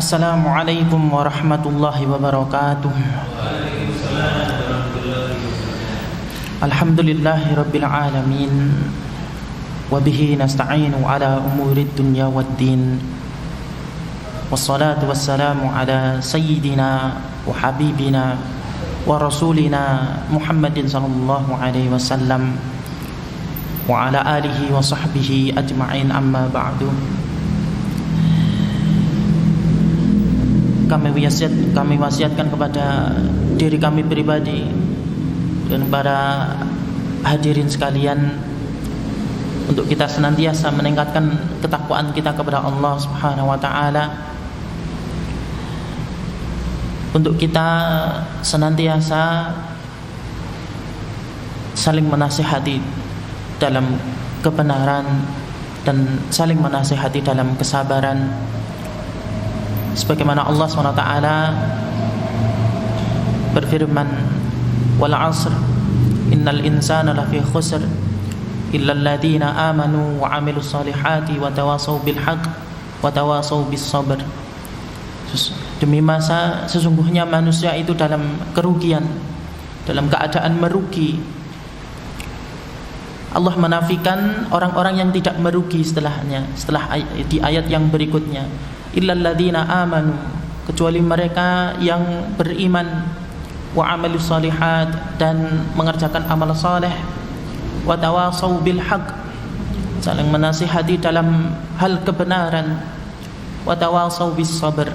Assalamualaikum warahmatullahi wabarakatuh. Alhamdulillahi rabbil alamin. Wabihi nasta'inu ala umurid dunya waddin. Wassalatu wassalamu ala sayyidina wa habibina wa rasulina Muhammadin sallallahu alaihi wasallam wa ala alihi wa sahbihi ajma'in, amma ba'du. Kami wasiatkan kepada diri kami pribadi dan para hadirin sekalian untuk kita senantiasa meningkatkan ketakwaan kita kepada Allah Subhanahu wa taala, untuk kita senantiasa saling menasihati dalam kebenaran dan saling menasihati dalam kesabaran, sebagaimana Allah SWT berfirman, wal 'asr innal insana lafi khusr illa alladziina amanu wa 'amilus solihati wa tawasaw bil haqq wa tawasaw bis sabr. Demi masa, sesungguhnya manusia itu dalam kerugian, dalam keadaan merugi. Allah menafikan orang-orang yang tidak merugi setelahnya, setelah di ayat yang berikutnya, illal ladzina amanu, kecuali mereka yang beriman, wa amalus solihat, dan mengerjakan amal saleh, wa tawasaw bil haqq, saling menasihati dalam hal kebenaran, wa tawasaw bis sabr,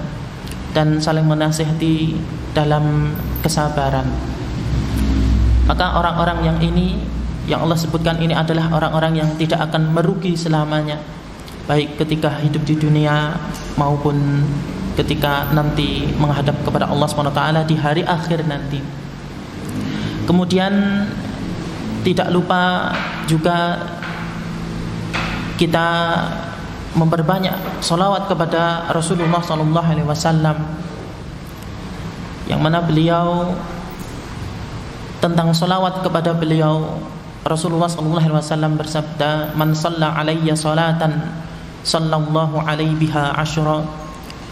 dan saling menasihati dalam kesabaran. Maka orang-orang yang ini, yang Allah sebutkan ini adalah orang-orang yang tidak akan merugi selamanya, baik ketika hidup di dunia maupun ketika nanti menghadap kepada Allah SWT di hari akhir nanti. Kemudian tidak lupa juga kita memperbanyak salawat kepada Rasulullah SAW, yang mana beliau, tentang salawat kepada beliau, Rasulullah SAW bersabda, man shalla alayya salatan sallallahu alaihi biha asyra,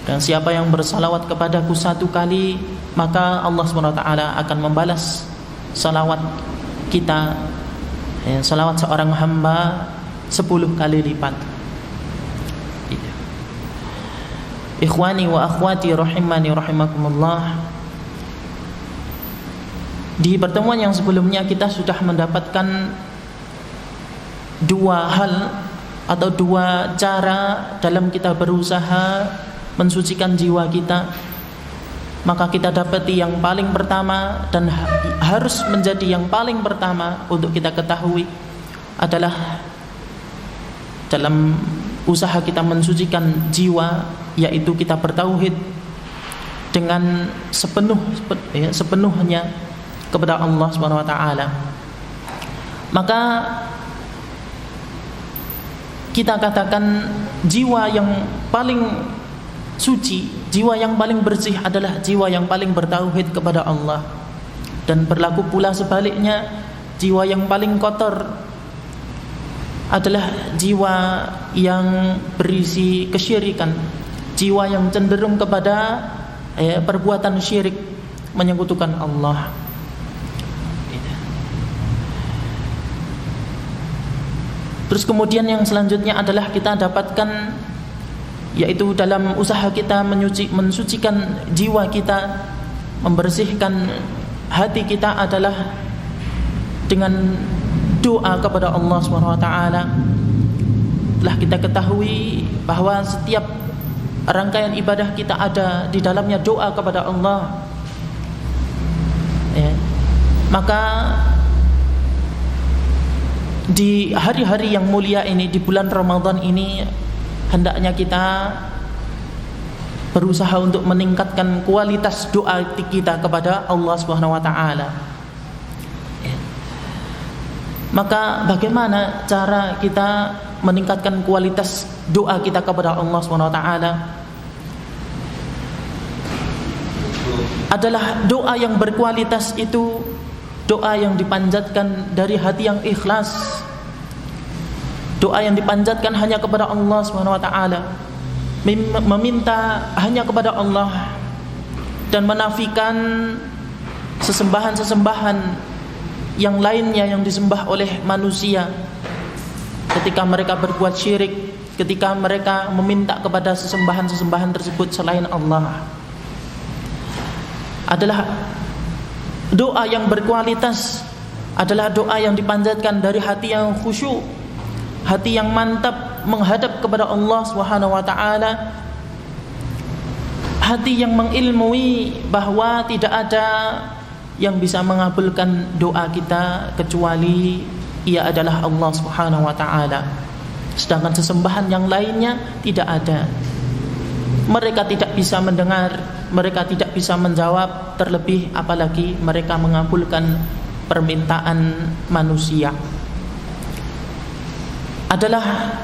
dan siapa yang bersalawat kepadaku 1 kali, maka Allah SWT akan membalas salawat kita, salawat seorang hamba 10 kali lipat. Ikhwani wa akhwati rahimani rahimakumullah, di pertemuan yang sebelumnya kita sudah mendapatkan 2 hal atau 2 cara dalam kita berusaha mensucikan jiwa kita. Maka kita dapati yang paling pertama dan harus menjadi yang paling pertama untuk kita ketahui adalah dalam usaha kita mensucikan jiwa, yaitu kita bertauhid dengan sepenuhnya kepada Allah Subhanahu wa taala. Maka kita katakan jiwa yang paling suci, jiwa yang paling bersih adalah jiwa yang paling bertauhid kepada Allah. Dan berlaku pula sebaliknya, jiwa yang paling kotor adalah jiwa yang berisi kesyirikan, jiwa yang cenderung kepada perbuatan syirik, menyekutukan Allah. Terus kemudian yang selanjutnya adalah kita dapatkan, yaitu dalam usaha kita mensucikan jiwa kita, membersihkan hati kita adalah dengan doa kepada Allah SWT. Telah kita ketahui bahwa setiap rangkaian ibadah kita ada di dalamnya doa kepada Allah. Maka di hari-hari yang mulia ini, di bulan Ramadan ini, hendaknya kita berusaha untuk meningkatkan kualitas doa kita kepada Allah Subhanahu wa taala. Maka bagaimana cara kita meningkatkan kualitas doa kita kepada Allah Subhanahu wa taala? Adalah doa yang berkualitas itu doa yang dipanjatkan dari hati yang ikhlas, doa yang dipanjatkan hanya kepada Allah Subhanahu wa taala, meminta hanya kepada Allah dan menafikan sesembahan-sesembahan yang lainnya yang disembah oleh manusia. Ketika mereka berbuat syirik, ketika mereka meminta kepada sesembahan-sesembahan tersebut selain Allah, adalah doa yang berkualitas, adalah doa yang dipanjatkan dari hati yang khusyuk, hati yang mantap menghadap kepada Allah Subhanahu wa taala, hati yang mengilmui bahwa tidak ada yang bisa mengabulkan doa kita kecuali Ia adalah Allah Subhanahu wa taala. Sedangkan sesembahan yang lainnya tidak ada. Mereka tidak bisa mendengar, mereka tidak bisa menjawab, terlebih apalagi mereka mengabulkan permintaan manusia. Adalah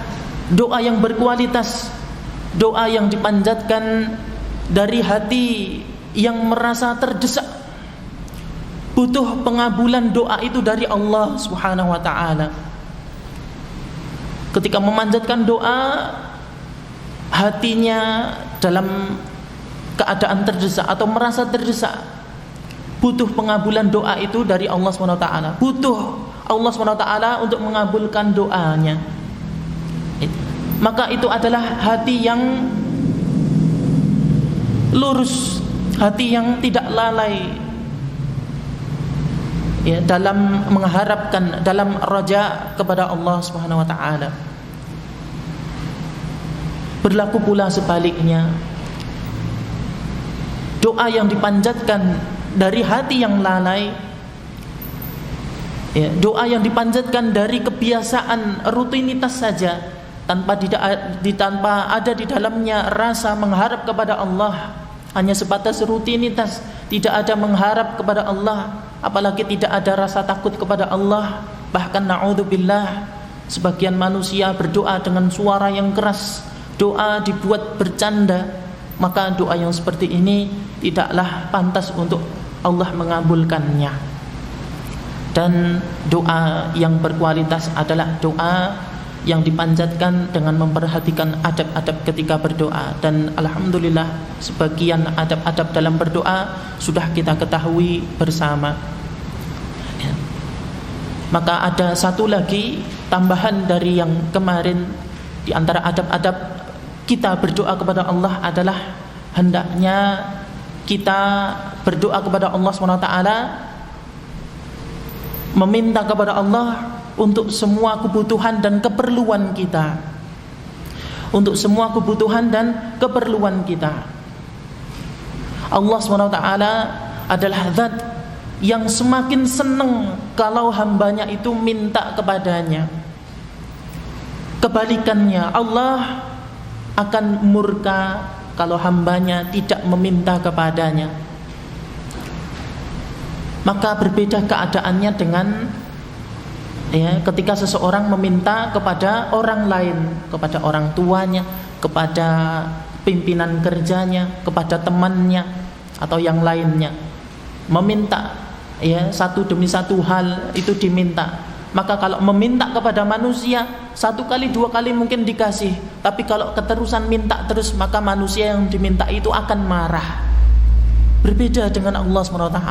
doa yang berkualitas, doa yang dipanjatkan dari hati yang merasa terdesak, butuh pengabulan doa itu dari Allah Subhanahu wa taala. Ketika memanjatkan doa, hatinya dalam keadaan terdesak atau merasa terdesak, butuh pengabulan doa itu dari Allah Subhanahu wa taala, butuh Allah Subhanahu wa taala untuk mengabulkan doanya. Maka itu adalah hati yang lurus, hati yang tidak lalai ya, dalam mengharapkan, dalam raja kepada Allah Subhanahu wa taala. Berlaku pula sebaliknya, doa yang dipanjatkan dari hati yang lalai ya, doa yang dipanjatkan dari kebiasaan rutinitas saja, tanpa ada di dalamnya rasa mengharap kepada Allah, hanya sebatas rutinitas, tidak ada mengharap kepada Allah, apalagi tidak ada rasa takut kepada Allah. Bahkan na'udzubillah, sebagian manusia berdoa dengan suara yang keras, doa dibuat bercanda. Maka doa yang seperti ini tidaklah pantas untuk Allah mengabulkannya. Dan doa yang berkualitas adalah doa yang dipanjatkan dengan memperhatikan adab-adab ketika berdoa. Dan alhamdulillah, sebagian adab-adab dalam berdoa sudah kita ketahui bersama ya. Maka ada satu lagi tambahan dari yang kemarin. Di antara adab-adab kita berdoa kepada Allah adalah hendaknya kita berdoa kepada Allah SWT, meminta kepada Allah untuk semua kebutuhan dan keperluan kita, untuk semua kebutuhan dan keperluan kita. Allah SWT adalah zat yang semakin senang kalau hambanya itu minta kepadanya. Kebalikannya, Allah akan murka kalau hambanya tidak meminta kepadanya. Maka berbeda keadaannya dengan ya, ketika seseorang meminta kepada orang lain, kepada orang tuanya, kepada pimpinan kerjanya, kepada temannya atau yang lainnya, meminta ya, satu demi satu hal itu diminta. Maka kalau meminta kepada manusia, satu kali dua kali mungkin dikasih, tapi kalau keterusan minta terus, maka manusia yang diminta itu akan marah. Berbeda dengan Allah SWT.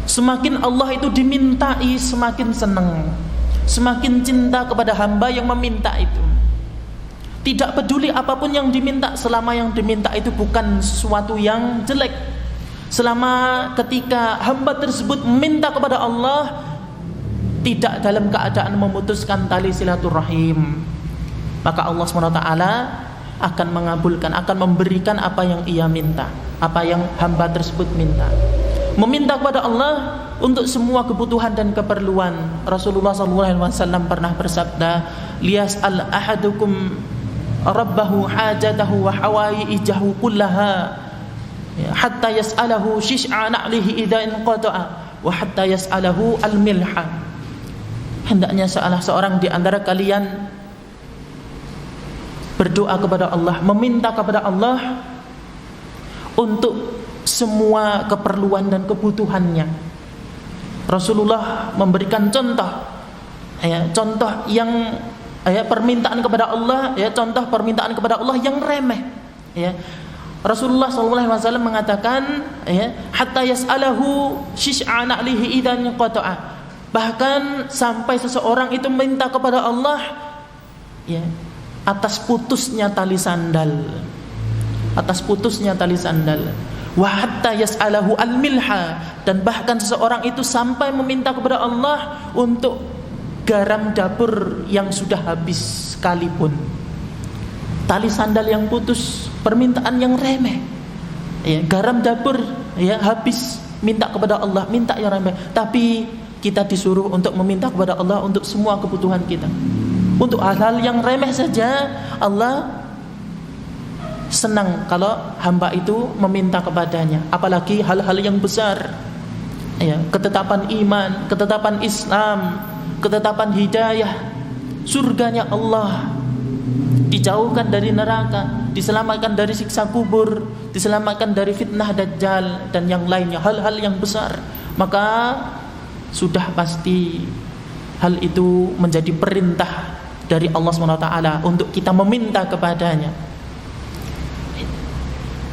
Semakin Allah itu dimintai, semakin senang, semakin cinta kepada hamba yang meminta itu. Tidak peduli apapun yang diminta, selama yang diminta itu bukan sesuatu yang jelek. Selama ketika hamba tersebut meminta kepada Allah tidak dalam keadaan memutuskan tali silaturahim, maka Allah SWT akan mengabulkan, akan memberikan apa yang ia minta, apa yang hamba tersebut minta. Meminta kepada Allah untuk semua kebutuhan dan keperluan. Rasulullah SAW pernah bersabda, liyas'al ahadukum rabbahu hajatahu wa hawaijahu kullaha hatta yas'alahu shish'a na'lihi idha inqata'a wa hatta yas'alahu al-milha. Hendaknya salah seorang di antara kalian berdoa kepada Allah, meminta kepada Allah untuk semua keperluan dan kebutuhannya. Rasulullah memberikan contoh ya, contoh yang permintaan kepada Allah, contoh permintaan kepada Allah yang remeh, Rasulullah SAW mengatakan, hatta yas'alahu shish'a na'lihi idan qata'a. Bahkan sampai seseorang itu minta kepada Allah, atas putusnya tali sandal, wa hatta yas'alahu al-milha, dan bahkan seseorang itu sampai meminta kepada Allah untuk garam dapur yang sudah habis sekalipun. Tali sandal yang putus, permintaan yang remeh, garam dapur habis, minta kepada Allah, minta yang remeh. Tapi kita disuruh untuk meminta kepada Allah untuk semua kebutuhan kita. Untuk hal-hal yang remeh saja Allah senang kalau hamba itu meminta kepadanya, apalagi hal-hal yang besar, ketetapan iman, ketetapan Islam, ketetapan hidayah, surganya Allah, dijauhkan dari neraka, diselamatkan dari siksa kubur, diselamatkan dari fitnah dajjal dan yang lainnya, hal-hal yang besar. Maka sudah pasti hal itu menjadi perintah dari Allah SWT untuk kita meminta kepadanya,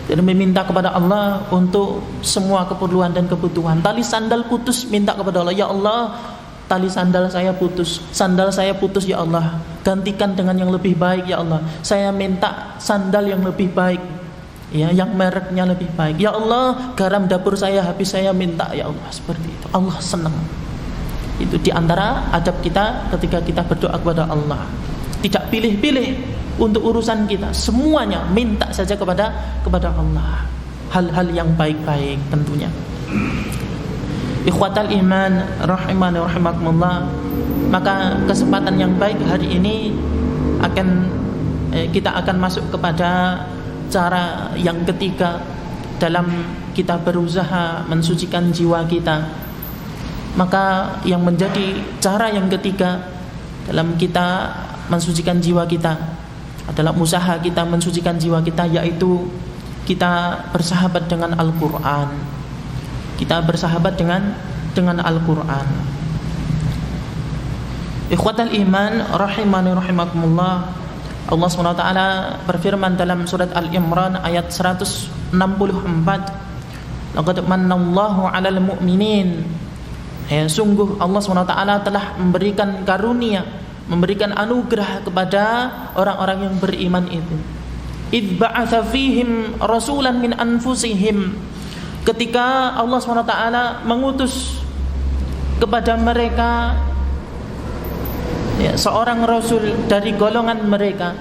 dan meminta kepada Allah untuk semua keperluan dan kebutuhan. Tali sandal putus, minta kepada Allah, ya Allah, tali sandal saya putus, sandal saya putus ya Allah, gantikan dengan yang lebih baik ya Allah. Saya minta sandal yang lebih baik, yang mereknya lebih baik. Ya Allah, garam dapur saya habis, saya minta ya Allah. Seperti itu, Allah senang. Itu diantara adab kita ketika kita berdoa kepada Allah. Tidak pilih-pilih untuk urusan kita, semuanya minta saja kepada Allah. Hal-hal yang baik-baik tentunya. Ikhwatal iman rahimani rahimakumullah, maka kesempatan yang baik hari ini kita akan masuk kepada cara yang ketiga dalam kita berusaha mensucikan jiwa kita. Maka yang menjadi cara yang ketiga dalam kita mensucikan jiwa kita adalah usaha kita mensucikan jiwa kita, yaitu kita bersahabat dengan Al-Quran. Kita bersahabat dengan Al-Quran. Ikhwatal iman rahimani rahimakumullah, Allah SWT berfirman dalam surat Al-Imran ayat 164, laqad mannallahu 'alal mu'minin, sungguh Allah SWT telah memberikan karunia, memberikan anugerah kepada orang-orang yang beriman itu. Idz ba'atsa fihim rasulan min anfusihim, ketika Allah SWT mengutus kepada mereka seorang rasul dari golongan mereka,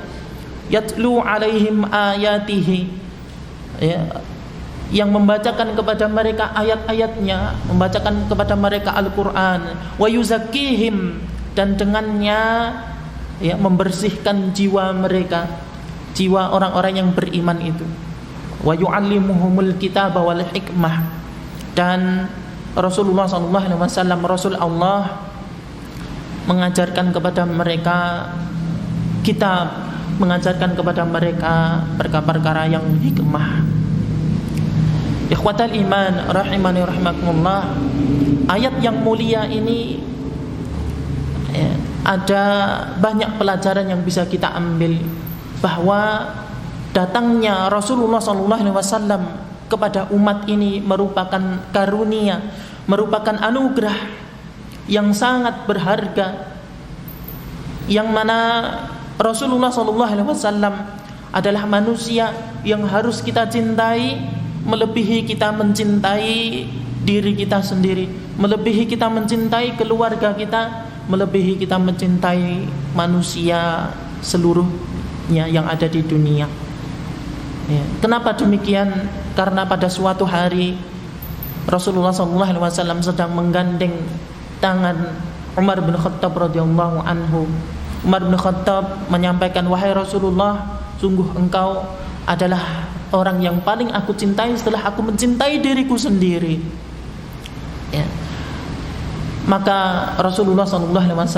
yatlu alaihim ayatihi, yang membacakan kepada mereka ayat-ayatnya, membacakan kepada mereka Al-Quran, wa yuzakkihim, dan dengannya membersihkan jiwa mereka, jiwa orang-orang yang beriman itu, wa yu'allimuhumul kitaba wal hikmah, dan Rasulullah SAW, Rasul Allah, mengajarkan kepada mereka kitab, mengajarkan kepada mereka perkara-perkara yang hikmah. Ikhwatal iman rahimani rahimakumullah, ayat yang mulia ini ada banyak pelajaran yang bisa kita ambil, bahwa datangnya Rasulullah SAW kepada umat ini merupakan karunia, merupakan anugerah yang sangat berharga, yang mana Rasulullah SAW adalah manusia yang harus kita cintai, melebihi kita mencintai diri kita sendiri, melebihi kita mencintai keluarga kita, melebihi kita mencintai manusia seluruhnya yang ada di dunia. Kenapa demikian? Karena pada suatu hari Rasulullah SAW sedang menggandeng tangan Umar bin Khattab radhiyallahu anhu. Umar bin Khattab menyampaikan, wahai Rasulullah, sungguh engkau adalah orang yang paling aku cintai setelah aku mencintai diriku sendiri. Maka Rasulullah SAW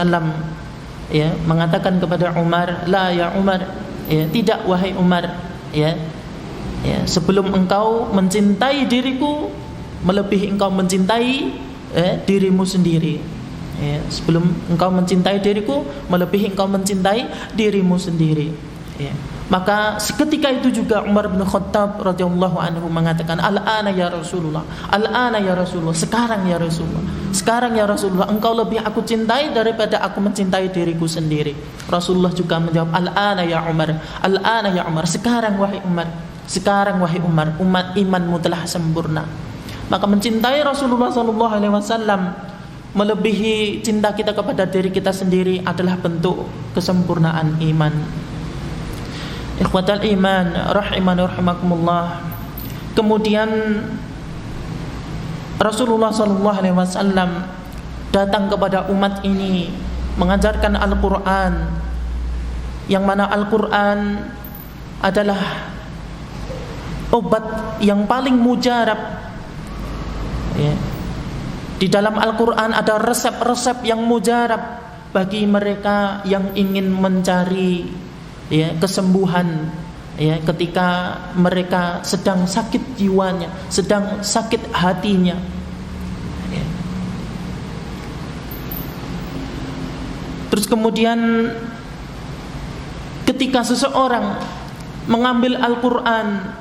mengatakan kepada Umar, la ya Umar, tidak wahai Umar, sebelum engkau mencintai diriku, melebihi engkau mencintai dirimu sendiri. Ya, sebelum engkau mencintai diriku, melebihi engkau mencintai dirimu sendiri. Ya. Maka seketika itu juga Umar bin Khattab radhiyallahu anhu mengatakan, "Al-ana ya Rasulullah, al-ana ya Rasulullah, sekarang ya Rasulullah, sekarang ya Rasulullah, engkau lebih aku cintai daripada aku mencintai diriku sendiri." Rasulullah juga menjawab, "Al-ana ya Umar, al-ana ya Umar, sekarang wahai Umar, sekarang wahai Umar, umat imanmu telah sempurna." Maka mencintai Rasulullah sallallahu alaihi wasallam melebihi cinta kita kepada diri kita sendiri adalah bentuk kesempurnaan iman. Ikhwatal iman rahimani rahimakumullah. Kemudian Rasulullah sallallahu alaihi wasallam datang kepada umat ini mengajarkan Al-Qur'an, yang mana Al-Qur'an adalah obat yang paling mujarab. Ya. Di dalam Al-Qur'an ada resep-resep yang mujarab bagi mereka yang ingin mencari ya kesembuhan ya ketika mereka sedang sakit jiwanya, sedang sakit hatinya. Ya. Terus kemudian ketika seseorang mengambil Al-Qur'an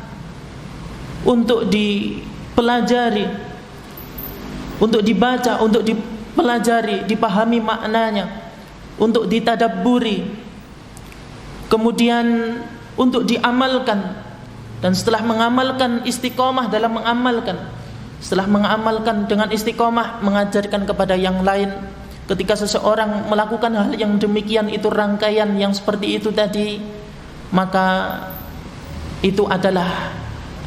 untuk dipelajari, untuk dibaca, untuk dipelajari, dipahami maknanya, untuk ditadabburi, kemudian untuk diamalkan, dan setelah mengamalkan istiqomah dalam mengamalkan, setelah mengamalkan dengan istiqomah mengajarkan kepada yang lain. Ketika seseorang melakukan hal yang demikian, itu rangkaian yang seperti itu tadi, maka itu adalah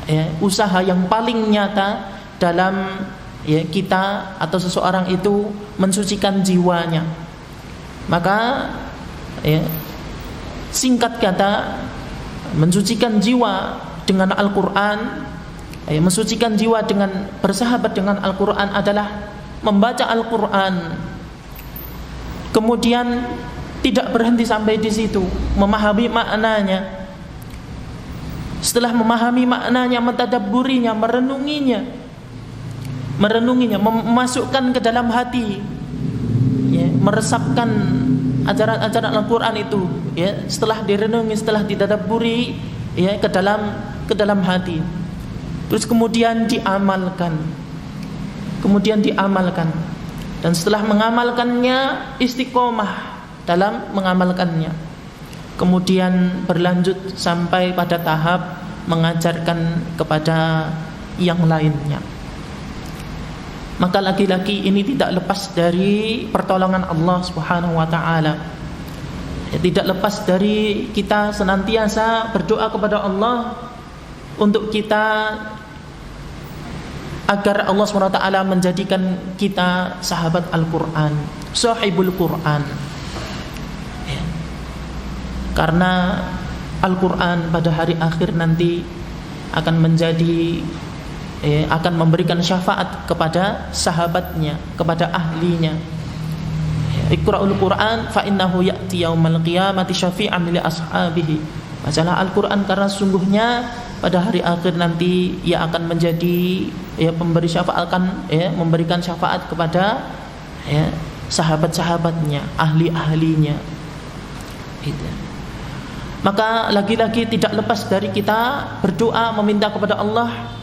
ya, usaha yang paling nyata dalam ya, kita atau seseorang itu mensucikan jiwanya. Maka ya, singkat kata, mensucikan jiwa dengan Al-Quran, mensucikan jiwa dengan bersahabat dengan Al-Quran adalah membaca Al-Quran, kemudian tidak berhenti sampai di situ, memahami maknanya. Setelah memahami maknanya, mentadabburinya, merenunginya, memasukkan ke dalam hati, ya, meresapkan ajaran-ajaran Al-Quran itu, ya, setelah direnungi, setelah ditadabburi, ya, ke dalam hati. Terus kemudian diamalkan, dan setelah mengamalkannya istiqomah dalam mengamalkannya, kemudian berlanjut sampai pada tahap mengajarkan kepada yang lainnya. Maka laki-laki ini tidak lepas dari pertolongan Allah Subhanahu wa taala. Tidak lepas dari kita senantiasa berdoa kepada Allah untuk kita, agar Allah Subhanahu wa taala menjadikan kita sahabat Al-Qur'an, sahibul Qur'an. Ya. Karena Al-Qur'an pada hari akhir nanti akan menjadi akan memberikan syafaat kepada sahabatnya, kepada ahlinya. Iqra'ul Qur'an fa innahu ya'ti yaumal qiyamati syafi'an li ashabihi. Bacalah Al-Qur'an karena sungguhnya pada hari akhir nanti ia akan menjadi pemberi syafaat, akan memberikan syafaat kepada sahabat-sahabatnya, ahli-ahlinya. Gitu. Maka lagi-lagi tidak lepas dari kita berdoa meminta kepada Allah,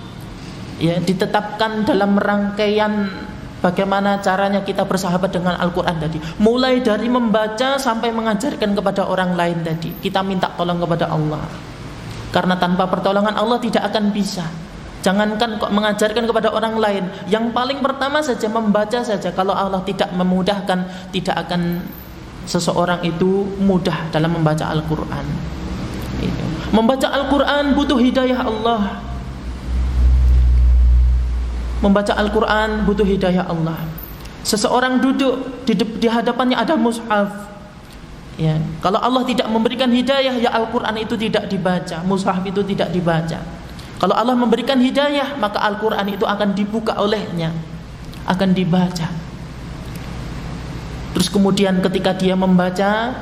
ditetapkan dalam rangkaian bagaimana caranya kita bersahabat dengan Al-Quran tadi. Mulai dari membaca sampai mengajarkan kepada orang lain tadi, kita minta tolong kepada Allah. Karena tanpa pertolongan Allah tidak akan bisa. Jangankan kok mengajarkan kepada orang lain, yang paling pertama saja membaca saja, kalau Allah tidak memudahkan, tidak akan seseorang itu mudah dalam membaca Al-Quran. Membaca Al-Quran butuh hidayah Allah. Membaca Al-Quran butuh hidayah Allah. Seseorang duduk di hadapannya ada mushaf, ya, kalau Allah tidak memberikan hidayah, ya Al-Quran itu tidak dibaca, mushaf itu tidak dibaca. Kalau Allah memberikan hidayah, maka Al-Quran itu akan dibuka olehnya, akan dibaca. Terus kemudian ketika dia membaca,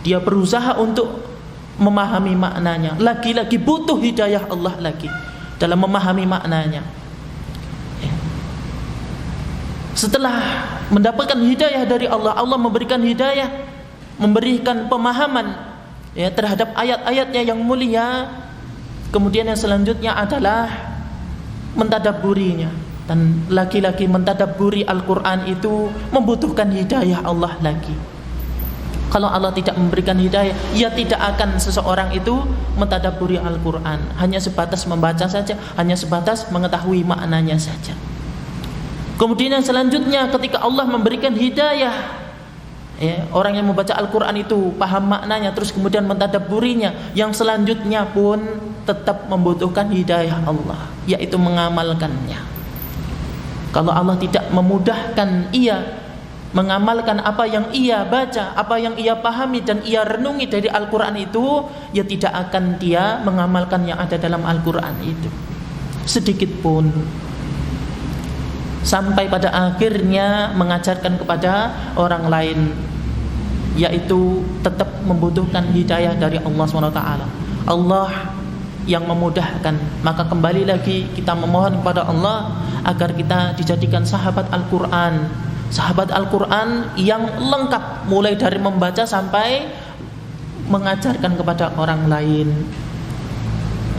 dia berusaha untuk memahami maknanya. Lagi-lagi butuh hidayah Allah lagi dalam memahami maknanya. setelah mendapatkan hidayah dari Allah, Allah memberikan hidayah, memberikan pemahaman ya terhadap ayat-ayatnya yang mulia. Kemudian yang selanjutnya adalah mentadabburinya. Dan lagi-lagi mentadabburi Al-Quran itu membutuhkan hidayah Allah lagi. Kalau Allah tidak memberikan hidayah, ya tidak akan seseorang itu mentadabburi Al-Quran. Hanya sebatas membaca saja, hanya sebatas mengetahui maknanya saja. Kemudian yang selanjutnya, ketika Allah memberikan hidayah, ya, orang yang membaca Al-Quran itu paham maknanya, terus kemudian mentadabburinya, yang selanjutnya pun tetap membutuhkan hidayah Allah, yaitu mengamalkannya. Kalau Allah tidak memudahkan ia mengamalkan apa yang ia baca, apa yang ia pahami dan ia renungi dari Al-Quran itu, ya tidak akan dia mengamalkan yang ada dalam Al-Quran itu sedikit pun, sampai pada akhirnya mengajarkan kepada orang lain, yaitu tetap membutuhkan hidayah dari Allah SWT. Allah yang memudahkan. Maka kembali lagi kita memohon kepada Allah agar kita dijadikan sahabat Al-Quran, sahabat Al-Quran yang lengkap, mulai dari membaca sampai mengajarkan kepada orang lain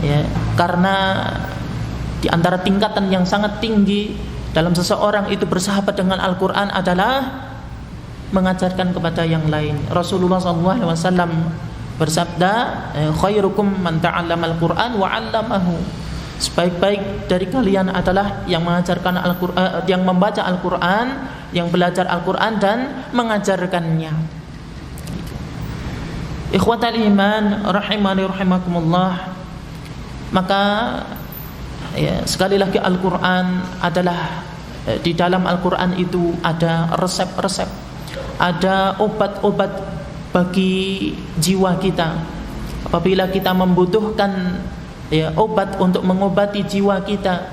ya. Karena di antara tingkatan yang sangat tinggi dalam seseorang itu bersahabat dengan Al-Quran adalah mengajarkan kepada yang lain. Rasulullah SAW bersabda, khairukum man ta'allama al-Quran wa 'allamahu. Sebaik-baik dari kalian adalah yang mengajarkan Al-Quran, yang membaca Al-Quran, yang belajar Al-Quran dan mengajarkannya. Ikhwatal iman rahimani rahimakumullah. Maka ya, sekali lagi Al-Quran adalah di dalam Al-Quran itu ada resep-resep, ada obat-obat bagi jiwa kita. Apabila kita membutuhkan ya, obat untuk mengobati jiwa kita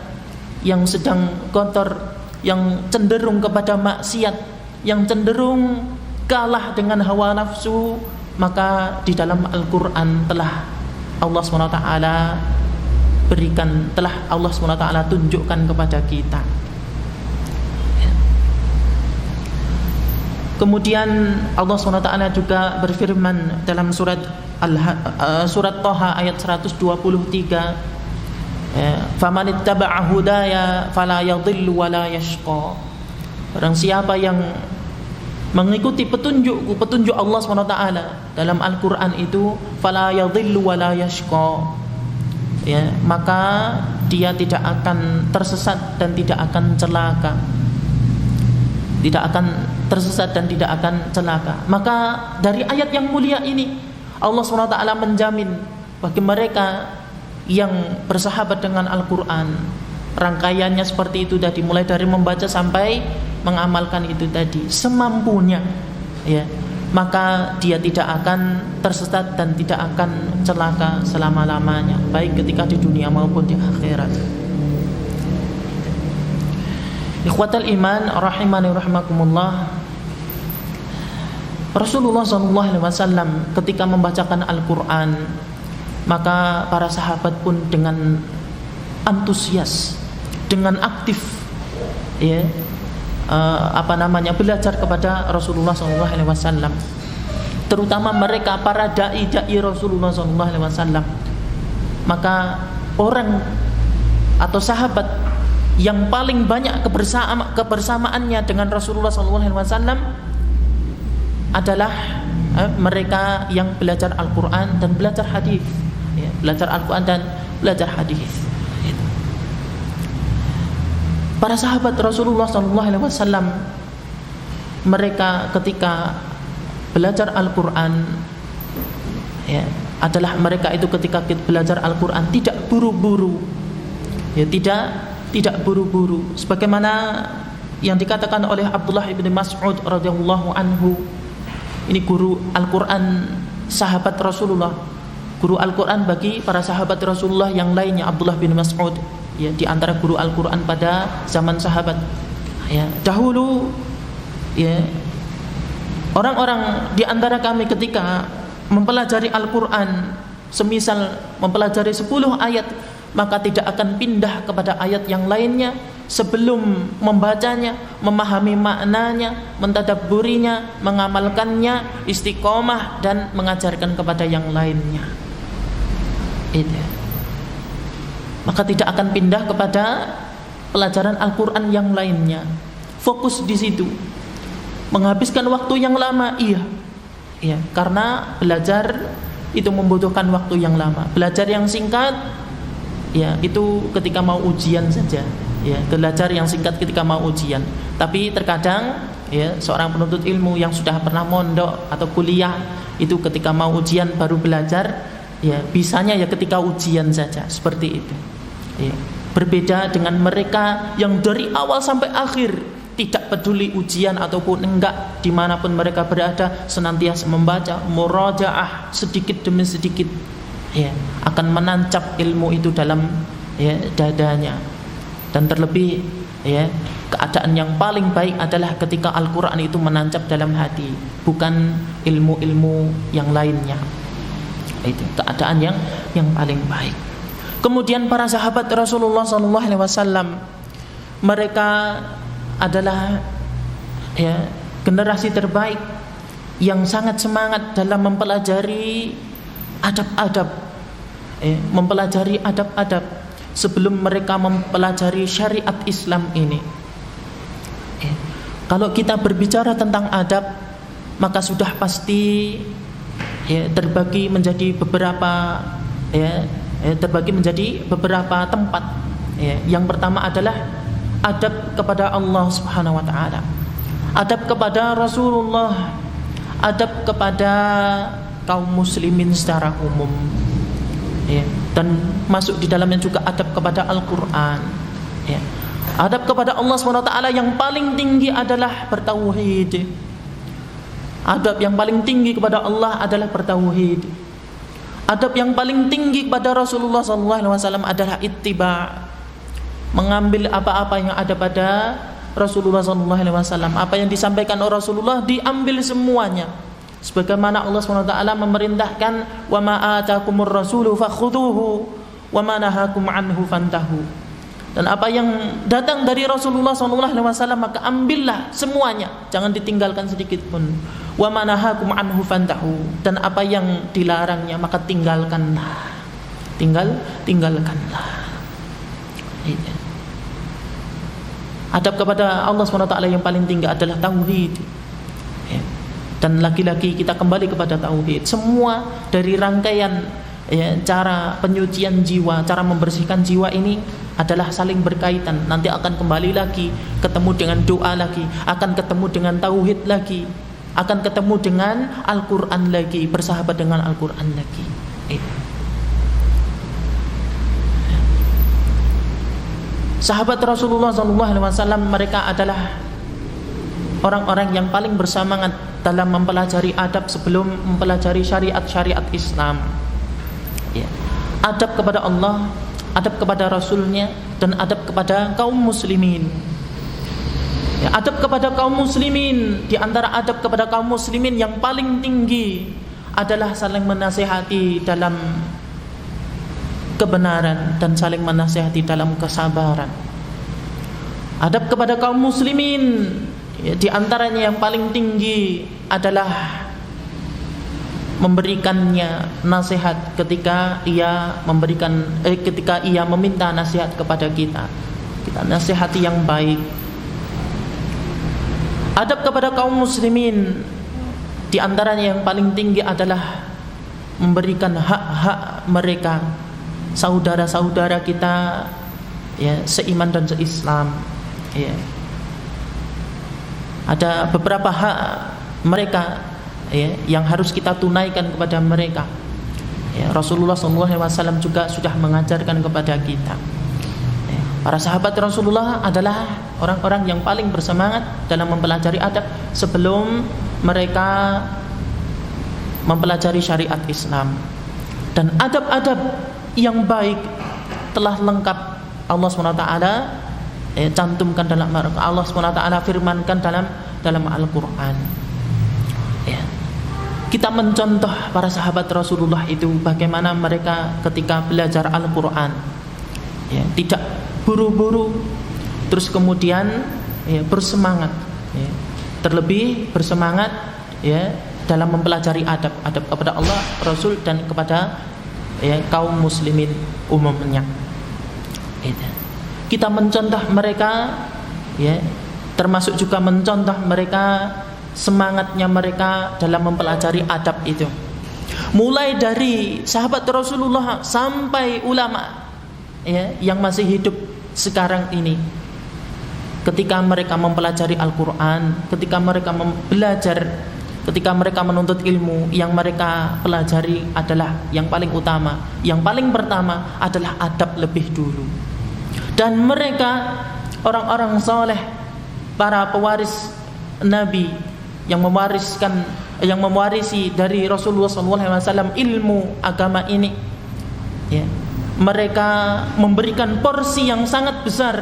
yang sedang kotor, yang cenderung kepada maksiat, yang cenderung kalah dengan hawa nafsu, maka di dalam Al-Quran telah Allah SWT berikan, telah Allah SWT tunjukkan kepada kita. Kemudian Allah SWT juga berfirman dalam surat Thaha ayat 123, faman ittaba'a hudaya fala yadhillu wa la yashqa. Barang siapa yang mengikuti petunjuk Allah SWT dalam Al-Quran itu, fala yadhillu wa la yashqa, ya, maka dia tidak akan tersesat dan tidak akan celaka. Tidak akan tersesat dan tidak akan celaka. Maka dari ayat yang mulia ini Allah SWT menjamin bagi mereka yang bersahabat dengan Al-Quran, rangkaiannya seperti itu tadi, mulai dari membaca sampai mengamalkan itu tadi semampunya ya, maka dia tidak akan tersesat dan tidak akan celaka selama-lamanya, baik ketika di dunia maupun di akhirat. Ikhwatal iman rahimani rahimakumullah. Rasulullah SAW ketika membacakan Al-Quran, maka para sahabat pun dengan antusias, dengan aktif ya, belajar kepada Rasulullah SAW. Terutama mereka para dai Rasulullah SAW. Maka orang atau sahabat yang paling banyak kebersamaannya dengan Rasulullah SAW adalah mereka yang belajar Al-Quran dan belajar hadis, ya, belajar Al-Quran dan belajar hadis. Para sahabat Rasulullah SAW, mereka ketika belajar Al-Quran ya, adalah mereka itu ketika belajar Al-Quran tidak buru-buru, ya, tidak buru-buru, sebagaimana yang dikatakan oleh Abdullah bin Mas'ud radhiyallahu anhu. Ini guru Al-Quran sahabat Rasulullah, guru Al-Quran bagi para sahabat Rasulullah yang lainnya. Abdullah bin Mas'ud ya, di antara guru Al-Quran pada zaman sahabat ya. Dahulu ya, orang-orang di antara kami ketika mempelajari Al-Quran, semisal mempelajari 10 ayat, maka tidak akan pindah kepada ayat yang lainnya sebelum membacanya, memahami maknanya, mentadabburinya, mengamalkannya, istiqomah dan mengajarkan kepada yang lainnya. Itu. Maka tidak akan pindah kepada pelajaran Al-Quran yang lainnya. Fokus di situ. Menghabiskan waktu yang lama, iya, karena belajar itu membutuhkan waktu yang lama. Belajar yang singkat, ya itu ketika mau ujian saja. Ya, belajar yang singkat ketika mau ujian. Tapi terkadang, ya seorang penuntut ilmu yang sudah pernah mondok atau kuliah itu ketika mau ujian baru belajar, ya bisanya ya ketika ujian saja, seperti itu. Ya. Berbeda dengan mereka yang dari awal sampai akhir tidak peduli ujian ataupun enggak, dimanapun mereka berada senantiasa membaca, murajaah sedikit demi sedikit, ya akan menancap ilmu itu dalam dadanya. Dan terlebih, ya keadaan yang paling baik adalah ketika Al-Quran itu menancap dalam hati, bukan ilmu-ilmu yang lainnya. Itu keadaan yang paling baik. Kemudian para sahabat Rasulullah SAW, mereka adalah generasi terbaik yang sangat semangat dalam mempelajari adab-adab, mempelajari adab-adab sebelum mereka mempelajari syariat Islam ini. Kalau kita berbicara tentang adab, maka sudah pasti terbagi menjadi beberapa tempat. Yang pertama adalah adab kepada Allah Subhanahu wa taala, adab kepada Rasulullah, adab kepada kaum muslimin secara umum, dan masuk di dalamnya juga adab kepada Al-Quran. Adab kepada Allah Subhanahu wa taala yang paling tinggi adalah bertauhid. Adab yang paling tinggi kepada Allah adalah bertauhid. Adab yang paling tinggi kepada Rasulullah SAW adalah ittiba', mengambil apa-apa yang ada pada Rasulullah SAW. Apa yang disampaikan oleh Rasulullah diambil semuanya, sebagaimana Allah SWT memerintahkan, wa ma atakumur rasulu fakhudhuhu wa ma nahakum anhu fantahu. Dan apa yang datang dari Rasulullah SAW maka ambillah semuanya, jangan ditinggalkan sedikit pun. Wa ma nahakum anhu fantahu. Dan apa yang dilarangnya maka tinggalkanlah. Tinggalkanlah. Adab kepada Allah SWT yang paling tinggi adalah tauhid. Dan lagi-lagi kita kembali kepada tauhid. Semua dari rangkaian cara penyucian jiwa, cara membersihkan jiwa ini adalah saling berkaitan. Nanti akan kembali lagi, ketemu dengan doa lagi, akan ketemu dengan tauhid lagi, akan ketemu dengan Al-Quran lagi, bersahabat dengan Al-Quran lagi. Sahabat Rasulullah SAW mereka adalah orang-orang yang paling bersemangat dalam mempelajari adab sebelum mempelajari syariat Islam. Adab kepada Allah, adab kepada Rasulnya, dan adab kepada kaum muslimin. Adab kepada kaum muslimin, di antara adab kepada kaum muslimin yang paling tinggi adalah saling menasihati dalam kebenaran dan saling menasihati dalam kesabaran. Adab kepada kaum muslimin, di antaranya yang paling tinggi adalah memberikannya nasihat ketika ia meminta nasihat kepada kita nasihati yang baik. Adab kepada kaum muslimin, di antaranya yang paling tinggi adalah memberikan hak-hak mereka, saudara-saudara kita seiman dan seislam. Ada beberapa hak mereka yang harus kita tunaikan kepada mereka. Rasulullah SAW juga sudah mengajarkan kepada kita. Para sahabat Rasulullah adalah orang-orang yang paling bersemangat dalam mempelajari adab sebelum mereka mempelajari syariat Islam. Dan adab-adab yang baik telah lengkap Allah SWT cantumkan dalam Allah SWT firmankan dalam Al-Quran. Kita mencontoh para sahabat Rasulullah itu bagaimana mereka ketika belajar Al-Quran, tidak buru-buru, terus kemudian bersemangat, terlebih bersemangat dalam mempelajari adab kepada Allah, Rasul, dan kepada kaum muslimin umumnya. Kita mencontoh mereka, termasuk juga mencontoh mereka semangatnya mereka dalam mempelajari adab itu. Mulai dari sahabat Rasulullah sampai ulama yang masih hidup sekarang ini, ketika mereka mempelajari Al-Quran, ketika mereka belajar, ketika mereka menuntut ilmu, yang mereka pelajari adalah yang paling utama, yang paling pertama adalah adab lebih dulu. Dan mereka orang-orang soleh, para pewaris Nabi yang mewarisi dari Rasulullah SAW ilmu agama ini, mereka memberikan porsi yang sangat besar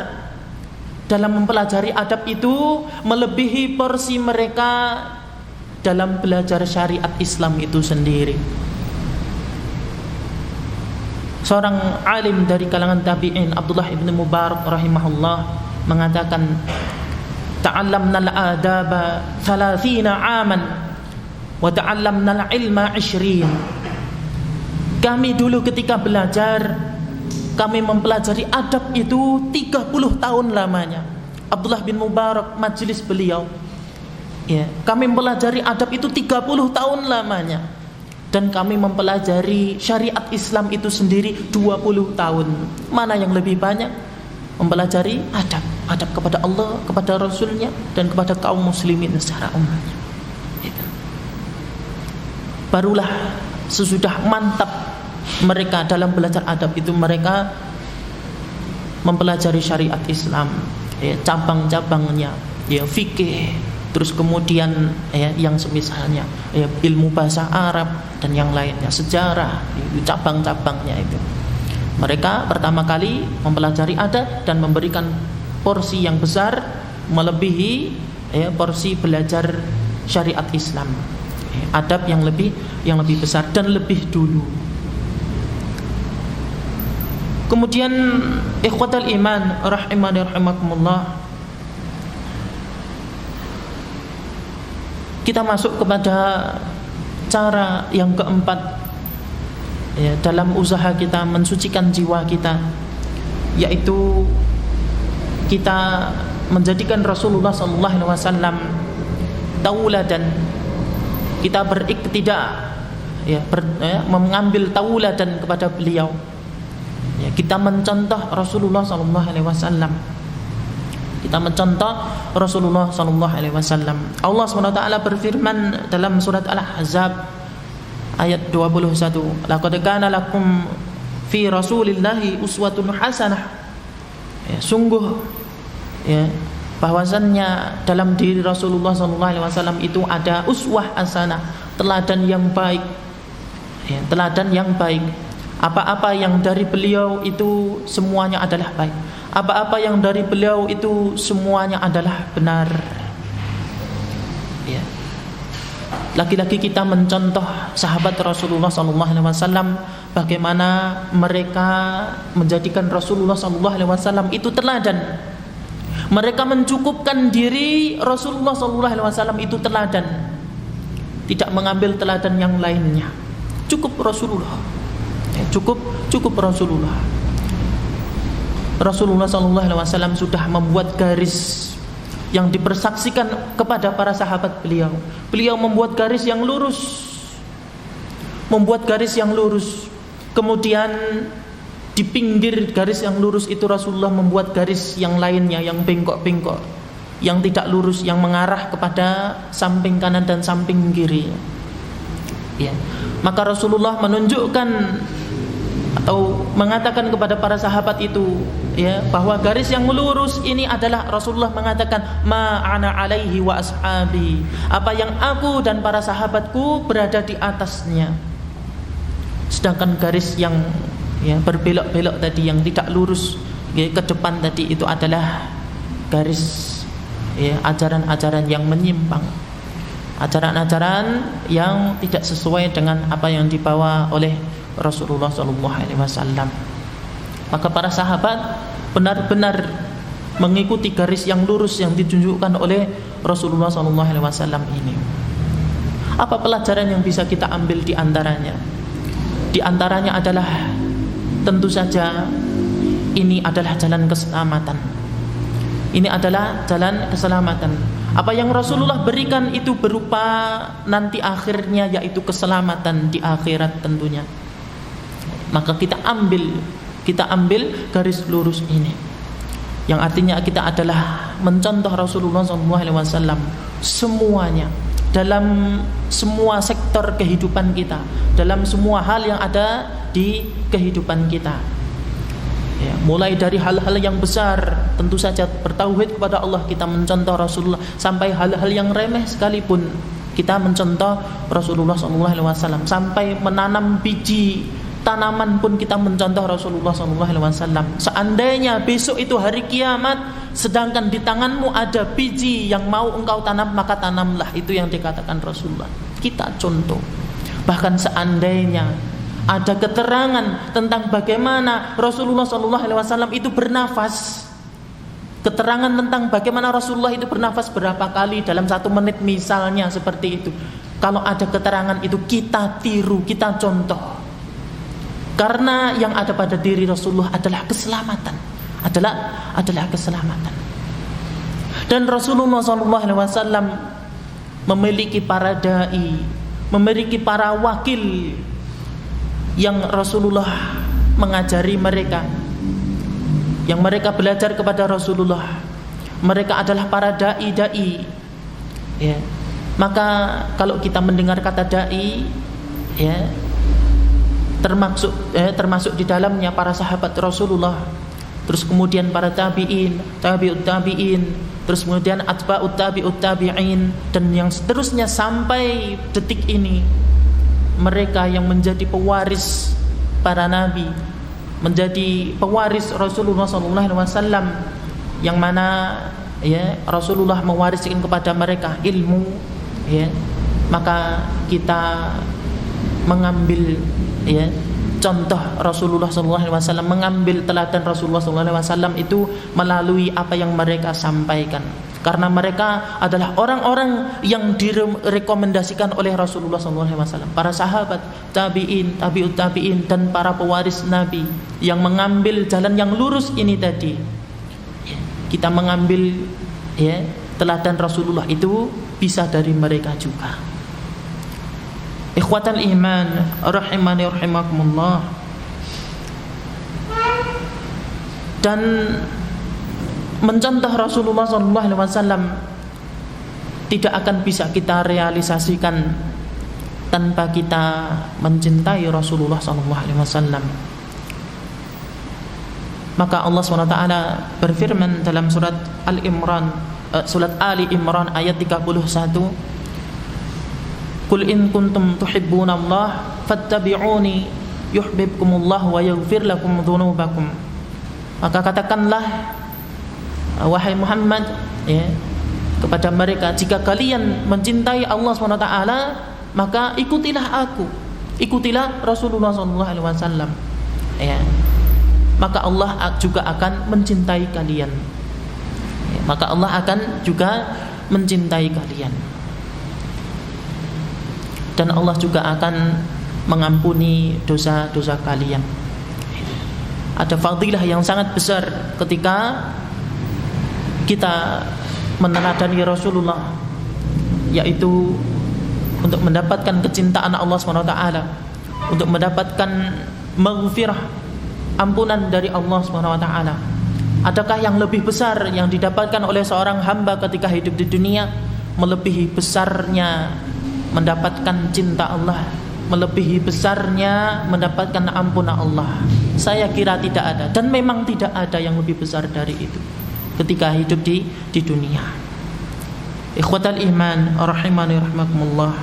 dalam mempelajari adab itu, melebihi porsi mereka dalam belajar syariat Islam itu sendiri. Seorang alim dari kalangan tabi'in, Abdullah ibn Mubarak rahimahullah, mengatakan, ta'allamna al-adaba 30 aman wa ta'allamna al-ilma 20. Kami dulu ketika belajar, kami mempelajari adab itu 30 tahun lamanya. Abdullah bin Mubarak, majelis beliau, kami mempelajari adab itu 30 tahun lamanya. Dan kami mempelajari syariat Islam itu sendiri 20 tahun. Mana yang lebih banyak? Mempelajari adab kepada Allah, kepada Rasulnya, dan kepada kaum muslimin secara umumnya. Barulah sesudah mantap mereka dalam belajar adab itu, mereka mempelajari syariat Islam, cabang-cabangnya, fikih, terus kemudian yang semisalnya, ilmu bahasa Arab dan yang lainnya, sejarah, cabang-cabangnya itu. Mereka pertama kali mempelajari adab dan memberikan porsi yang besar, melebihi porsi belajar syariat Islam. Adab yang lebih besar dan lebih dulu. Kemudian ikhwatal iman rahimani rahimakumullah, kita masuk kepada cara yang keempat dalam usaha kita mensucikan jiwa kita, yaitu kita menjadikan Rasulullah SAW tauladan. Kita beriktida, mengambil tauladan kepada beliau. Kita mencontoh Rasulullah SAW. Kita mencontoh Rasulullah SAW. Allah SWT berfirman dalam surat Al-Ahzab ayat 21, laqad kana lakum fi rasulillahi uswatun hasanah. Sungguh bahwasannya dalam diri Rasulullah SAW itu ada uswah hasanah, teladan yang baik, teladan yang baik. Apa-apa yang dari beliau itu semuanya adalah baik. Apa-apa yang dari beliau itu semuanya adalah benar. Lagi-lagi kita mencontoh sahabat Rasulullah SAW, bagaimana mereka menjadikan Rasulullah SAW itu teladan. Mereka mencukupkan diri Rasulullah SAW itu teladan, tidak mengambil teladan yang lainnya. Cukup Rasulullah, cukup Rasulullah. Rasulullah SAW sudah membuat garis yang dipersaksikan kepada para sahabat beliau. Beliau membuat garis yang lurus, kemudian di pinggir garis yang lurus itu Rasulullah membuat garis yang lainnya, yang bengkok-bengkok, yang tidak lurus, yang mengarah kepada samping kanan dan samping kiri. Maka Rasulullah menunjukkan atau mengatakan kepada para sahabat itu, bahwa garis yang lurus ini adalah Rasulullah mengatakan ma ana alaihi wa ashabi, apa yang aku dan para sahabatku berada di atasnya. Sedangkan garis yang berbelok-belok tadi, yang tidak lurus ke depan tadi, itu adalah garis ajaran-ajaran yang menyimpang, ajaran-ajaran yang tidak sesuai dengan apa yang dibawa oleh Rasulullah SAW. Maka para sahabat benar-benar mengikuti garis yang lurus yang ditunjukkan oleh Rasulullah SAW ini. Apa pelajaran yang bisa kita ambil di antaranya? Di antaranya adalah tentu saja ini adalah jalan keselamatan. Ini adalah jalan keselamatan. Apa yang Rasulullah berikan itu berupa nanti akhirnya, yaitu keselamatan di akhirat tentunya. Maka kita ambil garis lurus ini, yang artinya kita adalah mencontoh Rasulullah SAW semuanya, dalam semua sektor kehidupan kita, dalam semua hal yang ada di kehidupan kita. Ya, mulai dari hal-hal yang besar, tentu saja bertauhid kepada Allah, kita mencontoh Rasulullah, sampai hal-hal yang remeh sekalipun kita mencontoh Rasulullah SAW, sampai menanam biji tanaman pun kita mencontoh Rasulullah SAW. Seandainya besok itu hari kiamat, sedangkan di tanganmu ada biji yang mau engkau tanam, maka tanamlah, itu yang dikatakan Rasulullah. Kita contoh. Bahkan seandainya ada keterangan tentang bagaimana Rasulullah SAW itu bernafas, keterangan tentang bagaimana Rasulullah itu bernafas berapa kali dalam 1 menit misalnya, seperti itu. Kalau ada keterangan itu, kita tiru, kita contoh. Karena yang ada pada diri Rasulullah adalah keselamatan, adalah keselamatan. Dan Rasulullah SAW memiliki para dai, memiliki para wakil yang Rasulullah mengajari mereka, yang mereka belajar kepada Rasulullah. Mereka adalah para dai-dai. Ya. Maka kalau kita mendengar kata dai, ya, termasuk di dalamnya para sahabat Rasulullah, terus kemudian para tabi'in, tabi'ut tabi'in, terus kemudian atba'ut tabi'ut tabi'in, dan yang seterusnya sampai detik ini. Mereka yang menjadi pewaris para nabi, menjadi pewaris Rasulullah SAW, yang mana ya Rasulullah mewariskan kepada mereka ilmu, ya. Maka kita mengambil ya contoh Rasulullah SAW, mengambil teladan Rasulullah SAW itu melalui apa yang mereka sampaikan. Karena mereka adalah orang-orang yang direkomendasikan oleh Rasulullah SAW, para sahabat, tabi'in, tabi'ut tabi'in, dan para pewaris Nabi yang mengambil jalan yang lurus ini tadi. Kita mengambil ya teladan Rasulullah itu bisa dari mereka juga. Ikhwatal iman, rahimani rahimakumullah. Dan mencontoh Rasulullah SAW tidak akan bisa kita realisasikan tanpa kita mencintai Rasulullah SAW. Maka Allah SWT berfirman dalam surat Ali Imran ayat 31, Qul in kuntum tuhibbunallah fattabi'uni yuhibbukumullah wa yaghfir lakum dzunubakum. Maka katakanlah, wahai Muhammad, ya, kepada mereka, jika kalian mencintai Allah SWT, maka ikutilah aku, ikutilah Rasulullah SAW, ya. Maka Allah juga akan mencintai kalian, ya, maka Allah akan juga mencintai kalian, dan Allah juga akan mengampuni dosa-dosa kalian. Ada fadilah yang sangat besar ketika kita meneladani Rasulullah, yaitu untuk mendapatkan kecintaan Allah SWT, untuk mendapatkan maghfirah, ampunan dari Allah SWT. Adakah yang lebih besar yang didapatkan oleh seorang hamba ketika hidup di dunia melebihi besarnya mendapatkan cinta Allah, melebihi besarnya mendapatkan ampunan Allah? Saya kira tidak ada, dan memang tidak ada yang lebih besar dari itu ketika hidup di dunia. Ikhwatal iman, rahimani rahimakumullah.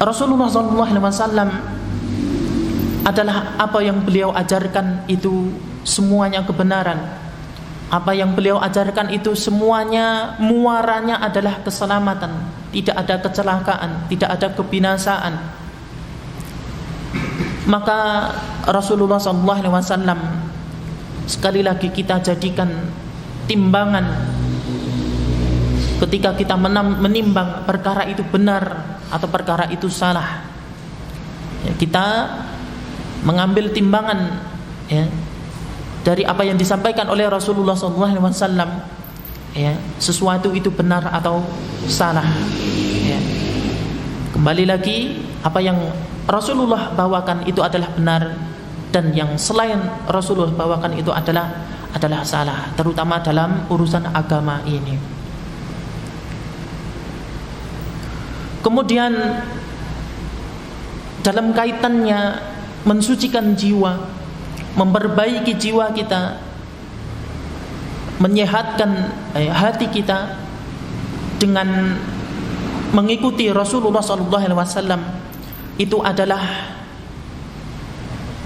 Rasulullah SAW adalah apa yang beliau ajarkan itu semuanya kebenaran. Apa yang beliau ajarkan itu semuanya muaranya adalah keselamatan, tidak ada kecelakaan, tidak ada kebinasaan. Maka Rasulullah SAW sekali lagi kita jadikan timbangan ketika kita menimbang perkara itu benar atau perkara itu salah. Ya, kita mengambil timbangan ya dari apa yang disampaikan oleh Rasulullah SAW, ya, sesuatu itu benar atau salah. Ya. Kembali lagi, apa yang Rasulullah bawakan itu adalah benar, dan yang selain Rasulullah bawakan itu adalah salah, terutama dalam urusan agama ini. Kemudian dalam kaitannya mensucikan jiwa, memperbaiki jiwa kita, menyehatkan hati kita dengan mengikuti Rasulullah SAW, itu adalah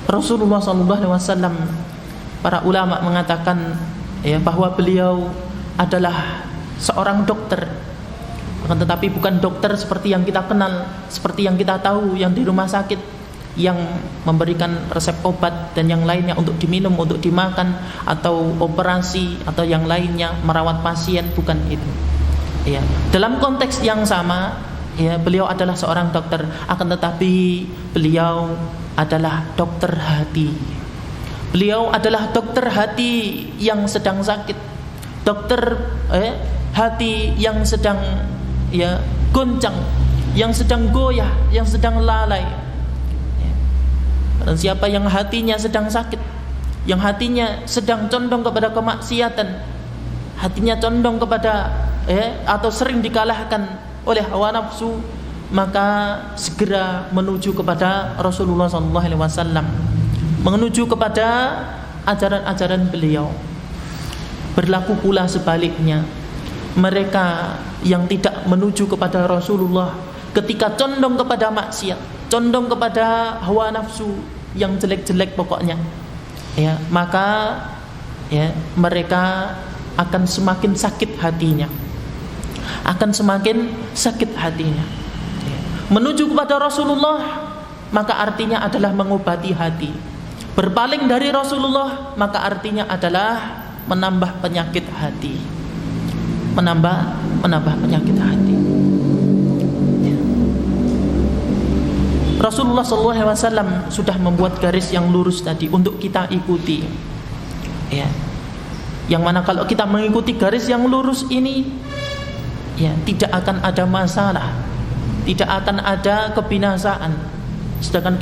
Rasulullah SAW. Para ulama mengatakan ya, bahwa beliau adalah seorang dokter, akan tetapi bukan dokter seperti yang kita kenal, seperti yang kita tahu yang di rumah sakit, yang memberikan resep obat dan yang lainnya untuk diminum, untuk dimakan, atau operasi atau yang lainnya, merawat pasien, bukan itu. Ya, dalam konteks yang sama, ya, beliau adalah seorang dokter, akan tetapi beliau adalah dokter hati. Beliau adalah dokter hati yang sedang sakit, dokter hati yang sedang ya goncang, yang sedang goyah, yang sedang lalai. Dan siapa yang hatinya sedang sakit, yang hatinya sedang condong kepada kemaksiatan, hatinya condong kepada atau sering dikalahkan oleh hawa nafsu, maka segera menuju kepada Rasulullah SAW, menuju kepada ajaran-ajaran beliau. Berlaku pula sebaliknya, mereka yang tidak menuju kepada Rasulullah, ketika condong kepada maksiat, condong kepada hawa nafsu yang jelek-jelek pokoknya, ya, maka ya, mereka akan semakin sakit hatinya, akan semakin sakit hatinya. Menuju kepada Rasulullah, maka artinya adalah mengobati hati. Berpaling dari Rasulullah, maka artinya adalah menambah penyakit hati, menambah penyakit hati. Rasulullah SAW sudah membuat garis yang lurus tadi untuk kita ikuti, ya. Yang mana kalau kita mengikuti garis yang lurus ini, ya, tidak akan ada masalah, tidak akan ada kebinasaan. Sedangkan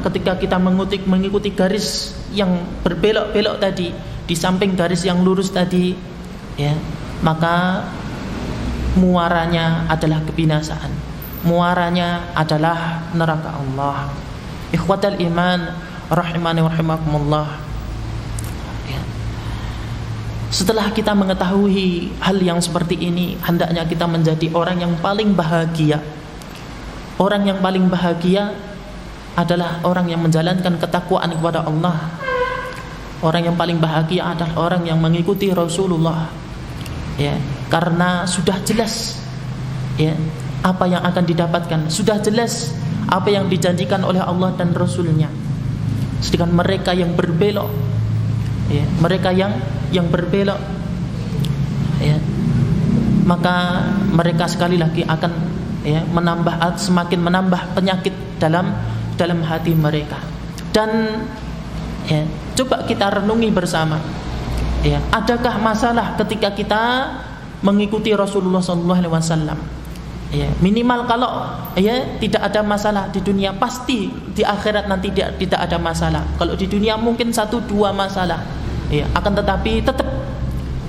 ketika kita mengikuti garis yang berbelok-belok tadi, di samping garis yang lurus tadi, ya, maka muaranya adalah kebinasaan, muaranya adalah neraka Allah. Ikhwatal iman rahimani wa rahimakumullah. Ya. Setelah kita mengetahui hal yang seperti ini, hendaknya kita menjadi orang yang paling bahagia. Orang yang paling bahagia adalah orang yang menjalankan ketakwaan kepada Allah. Orang yang paling bahagia adalah orang yang mengikuti Rasulullah, ya, karena sudah jelas, ya, apa yang akan didapatkan, sudah jelas apa yang dijanjikan oleh Allah dan Rasulnya. Sedangkan mereka yang berbelok, ya, mereka yang berbelok, ya, maka mereka sekali lagi akan, ya, semakin menambah penyakit dalam hati mereka. Dan ya, coba kita renungi bersama, ya, adakah masalah ketika kita mengikuti Rasulullah SAW? Ya, minimal kalau ya tidak ada masalah di dunia, pasti di akhirat nanti tidak ada masalah. Kalau di dunia mungkin 1-2 masalah, ya, akan tetapi tetap,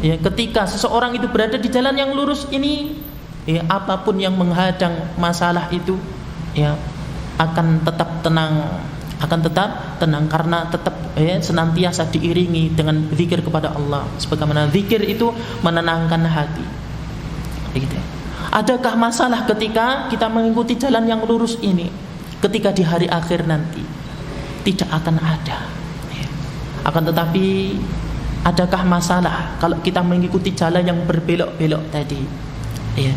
ya, ketika seseorang itu berada di jalan yang lurus ini, ya, apapun yang menghadang masalah itu, ya, akan tetap tenang, karena tetap, ya, senantiasa diiringi dengan zikir kepada Allah. Sebagaimana zikir itu menenangkan hati. Begitu. Adakah masalah ketika kita mengikuti jalan yang lurus ini? Ketika di hari akhir nanti tidak akan ada. Ya. Akan tetapi adakah masalah kalau kita mengikuti jalan yang berbelok-belok tadi? Ya.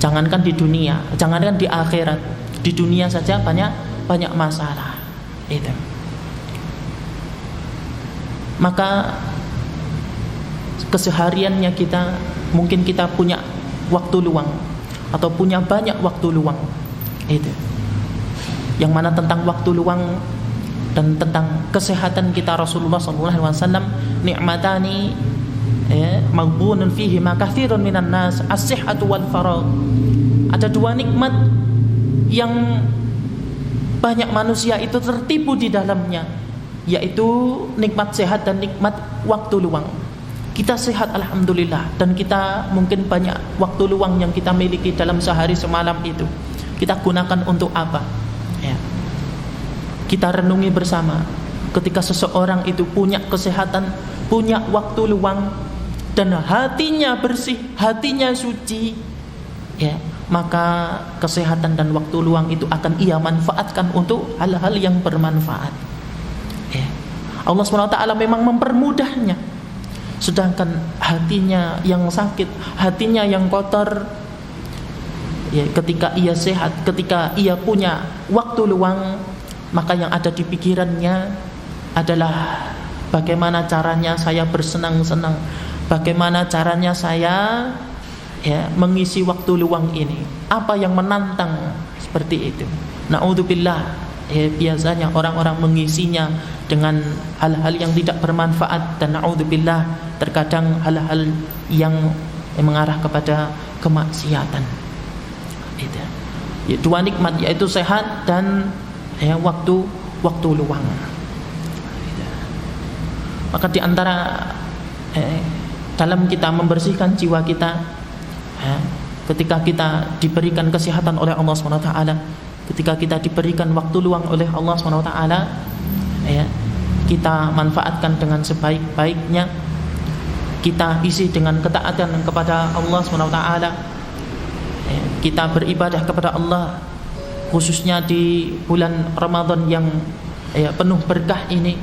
Jangankan di dunia, jangankan di akhirat, di dunia saja banyak masalah. Itu. maka kesehariannya kita, mungkin kita punya waktu luang atau punya banyak waktu luang. Itu yang mana tentang waktu luang dan tentang kesehatan kita, Rasulullah SAW, ni'matani maghbunun fihi ma katsirun minan nas, as-sihhatu wal faragh. Ada dua nikmat yang banyak manusia itu tertipu di dalamnya, yaitu nikmat sehat dan nikmat waktu luang. Kita sehat alhamdulillah, dan kita mungkin banyak waktu luang yang kita miliki dalam sehari semalam itu kita gunakan untuk apa? Ya. Kita renungi bersama. Ketika seseorang itu punya kesehatan, punya waktu luang, dan hatinya bersih, hatinya suci, ya, maka kesehatan dan waktu luang itu akan ia manfaatkan untuk hal-hal yang bermanfaat. Ya. Allah SWT memang mempermudahnya. Sedangkan hatinya yang sakit, hatinya yang kotor, ya, ketika ia sehat, ketika ia punya waktu luang, maka yang ada di pikirannya adalah bagaimana caranya saya bersenang-senang, bagaimana caranya saya, ya, mengisi waktu luang ini, apa yang menantang, seperti itu. Na'udzubillah, ya, biasanya orang-orang mengisinya dengan hal-hal yang tidak bermanfaat, dan na'udzubillah terkadang hal-hal yang mengarah kepada kemaksiatan. Itu. Ya, dua nikmat, yaitu sehat dan, ya, waktu luang. Maka di antara dalam kita membersihkan jiwa kita, ketika kita diberikan kesehatan oleh Allah SWT, ketika kita diberikan waktu luang oleh Allah SWT, ya, kita manfaatkan dengan sebaik-baiknya, kita isi dengan ketaatan kepada Allah SWT, ya, kita beribadah kepada Allah, khususnya di bulan Ramadan yang, ya, penuh berkah ini,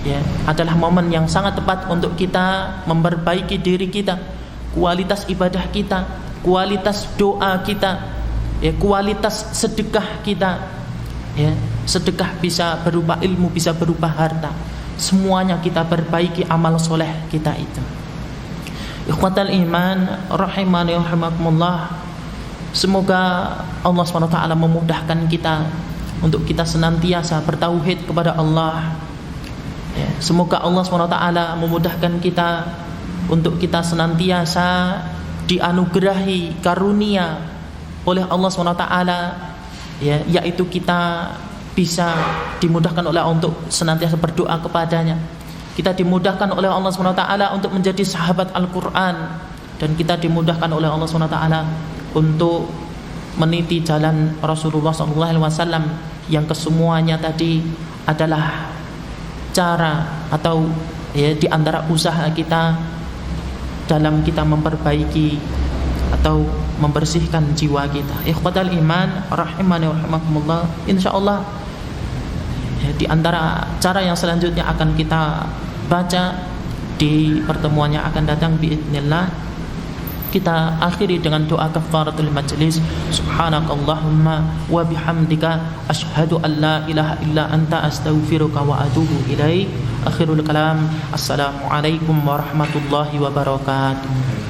ya, adalah momen yang sangat tepat untuk kita memperbaiki diri kita, kualitas ibadah kita, kualitas doa kita, ya, kualitas sedekah kita, ya. Sedekah bisa berupa ilmu, bisa berupa harta, semuanya kita perbaiki amal soleh kita itu. Ikhwatal iman rahimani wa rahimakumullah, semoga Allah SWT memudahkan kita untuk kita senantiasa bertauhid kepada Allah, ya. Semoga Allah SWT memudahkan kita untuk kita senantiasa dianugerahi karunia oleh Allah SWT, ya, yaitu kita bisa dimudahkan oleh Allah untuk senantiasa berdoa kepadanya. Kita dimudahkan oleh Allah SWT untuk menjadi sahabat Al-Quran, dan kita dimudahkan oleh Allah SWT untuk meniti jalan Rasulullah SAW, yang kesemuanya tadi adalah cara atau, ya, di antara usaha kita dalam kita memperbaiki atau membersihkan jiwa kita. Ikhwatal iman rahimani wa rahimakumullah, insyaallah, ya, di antara cara yang selanjutnya akan kita baca di pertemuan yang akan datang biidznillah, kita akhiri dengan doa kafaratul majlis. Subhanakallahumma wa bihamdika asyhadu an la ilaha illa anta astaghfiruka wa atubu ilaik. Akhirul kalam, assalamualaikum warahmatullahi wabarakatuh.